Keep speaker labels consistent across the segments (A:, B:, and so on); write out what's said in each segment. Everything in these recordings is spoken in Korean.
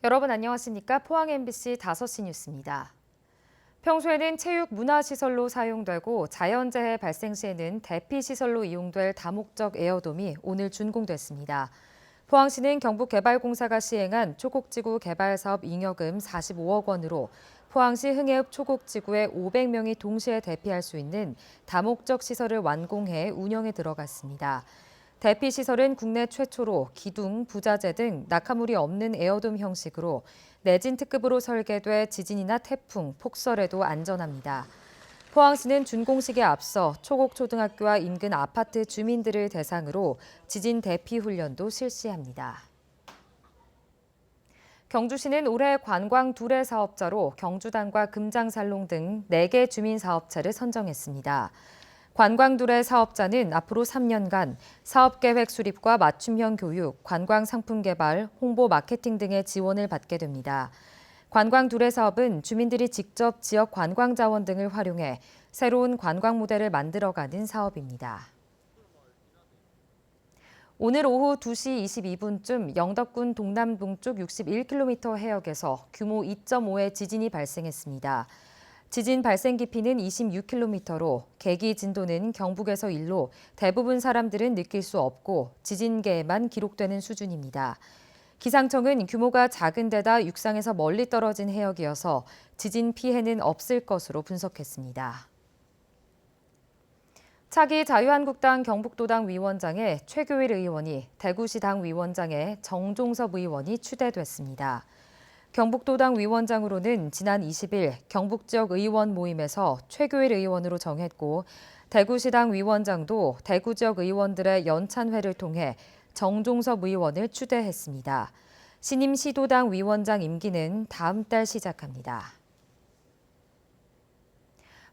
A: 여러분 안녕하십니까? 포항 MBC 5시 뉴스입니다. 평소에는 체육 문화시설로 사용되고 자연재해 발생 시에는 대피시설로 이용될 다목적 에어돔이 오늘 준공됐습니다. 포항시는 경북개발공사가 시행한 초곡지구 개발사업 잉여금 45억 원으로 포항시 흥해읍 초곡지구에 500명이 동시에 대피할 수 있는 다목적 시설을 완공해 운영에 들어갔습니다. 대피시설은 국내 최초로 기둥, 부자재 등 낙하물이 없는 에어돔 형식으로 내진 특급으로 설계돼 지진이나 태풍, 폭설에도 안전합니다. 포항시는 준공식에 앞서 초곡초등학교와 인근 아파트 주민들을 대상으로 지진 대피 훈련도 실시합니다. 경주시는 올해 관광 두레 사업자로 경주단과 금장살롱 등 4개 주민 사업체를 선정했습니다. 관광두레 사업자는 앞으로 3년간 사업계획 수립과 맞춤형 교육, 관광상품 개발, 홍보 마케팅 등의 지원을 받게 됩니다. 관광두레 사업은 주민들이 직접 지역 관광자원 등을 활용해 새로운 관광 모델을 만들어가는 사업입니다. 오늘 오후 2시 22분쯤 영덕군 동남동쪽 61km 해역에서 규모 2.5의 지진이 발생했습니다. 지진 발생 깊이는 26km로 계기 진도는 경북에서 1로 대부분 사람들은 느낄 수 없고 지진계에만 기록되는 수준입니다. 기상청은 규모가 작은 데다 육상에서 멀리 떨어진 해역이어서 지진 피해는 없을 것으로 분석했습니다. 차기 자유한국당 경북도당 위원장에 최교일 의원이 대구시당 위원장에 정종섭 의원이 추대됐습니다. 경북도당 위원장으로는 지난 20일 경북 지역 의원 모임에서 최교일 의원으로 정했고 대구시당 위원장도 대구 지역 의원들의 연찬회를 통해 정종섭 의원을 추대했습니다. 신임 시도당 위원장 임기는 다음 달 시작합니다.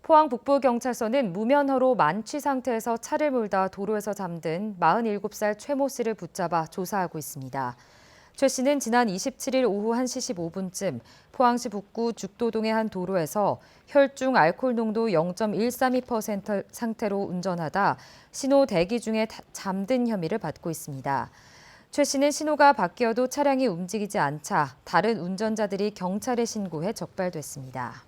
A: 포항 북부경찰서는 무면허로 만취 상태에서 차를 몰다 도로에서 잠든 47살 최 모 씨를 붙잡아 조사하고 있습니다. 최 씨는 지난 27일 오후 1시 15분쯤 포항시 북구 죽도동의 한 도로에서 혈중 알코올 농도 0.132% 상태로 운전하다 신호 대기 중에 잠든 혐의를 받고 있습니다. 최 씨는 신호가 바뀌어도 차량이 움직이지 않자 다른 운전자들이 경찰에 신고해 적발됐습니다.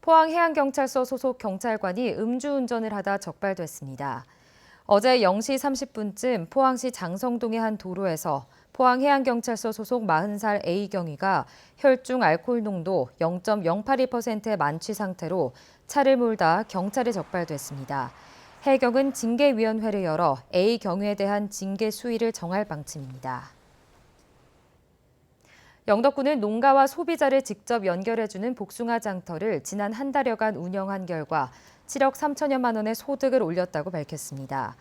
A: 포항해양경찰서 소속 경찰관이 음주운전을 하다 적발됐습니다. 어제 0시 30분쯤 포항시 장성동의 한 도로에서 포항해양경찰서 소속 40살 A경위가 혈중 알코올 농도 0.082%의 만취 상태로 차를 몰다 경찰에 적발됐습니다. 해경은 징계위원회를 열어 A경위에 대한 징계 수위를 정할 방침입니다. 영덕군은 농가와 소비자를 직접 연결해주는 복숭아 장터를 지난 한 달여간 운영한 결과 7억 3천여만 원의 소득을 올렸다고 밝혔습니다.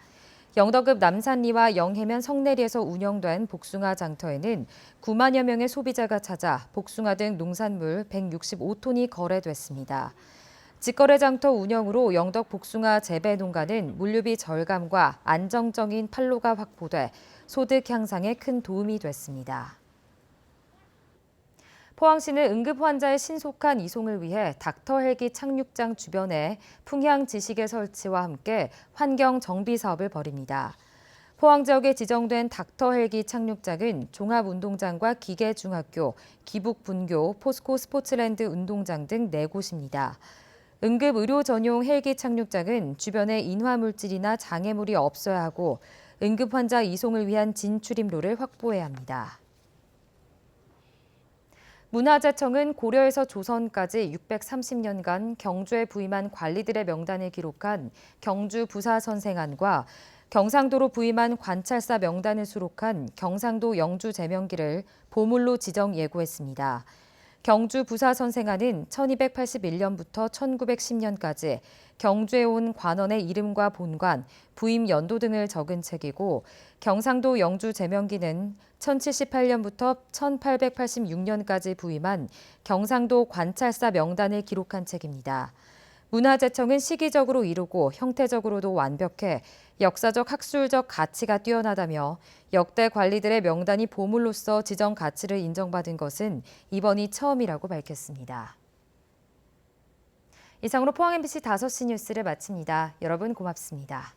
A: 영덕읍 남산리와 영해면 성내리에서 운영된 복숭아 장터에는 9만여 명의 소비자가 찾아 복숭아 등 농산물 165톤이 거래됐습니다. 직거래 장터 운영으로 영덕 복숭아 재배 농가는 물류비 절감과 안정적인 판로가 확보돼 소득 향상에 큰 도움이 됐습니다. 포항시는 응급 환자의 신속한 이송을 위해 닥터 헬기 착륙장 주변에 풍향 지식의 설치와 함께 환경 정비 사업을 벌입니다. 포항 지역에 지정된 닥터 헬기 착륙장은 종합운동장과 기계중학교, 기북분교, 포스코 스포츠랜드 운동장 등 4곳입니다. 응급 의료 전용 헬기 착륙장은 주변에 인화물질이나 장애물이 없어야 하고 응급 환자 이송을 위한 진출입로를 확보해야 합니다. 문화재청은 고려에서 조선까지 630년간 경주에 부임한 관리들의 명단을 기록한 경주 부사선생안과 경상도로 부임한 관찰사 명단을 수록한 경상도 영주 제명기를 보물로 지정 예고했습니다. 경주 부사선생안은 1281년부터 1910년까지 경주에 온 관원의 이름과 본관, 부임 연도 등을 적은 책이고 경상도 영주 제명기는 1078년부터 1886년까지 부임한 경상도 관찰사 명단을 기록한 책입니다. 문화재청은 시기적으로 이루고 형태적으로도 완벽해 역사적 학술적 가치가 뛰어나다며 역대 관리들의 명단이 보물로서 지정 가치를 인정받은 것은 이번이 처음이라고 밝혔습니다. 이상으로 포항 MBC 5시 뉴스를 마칩니다. 여러분 고맙습니다.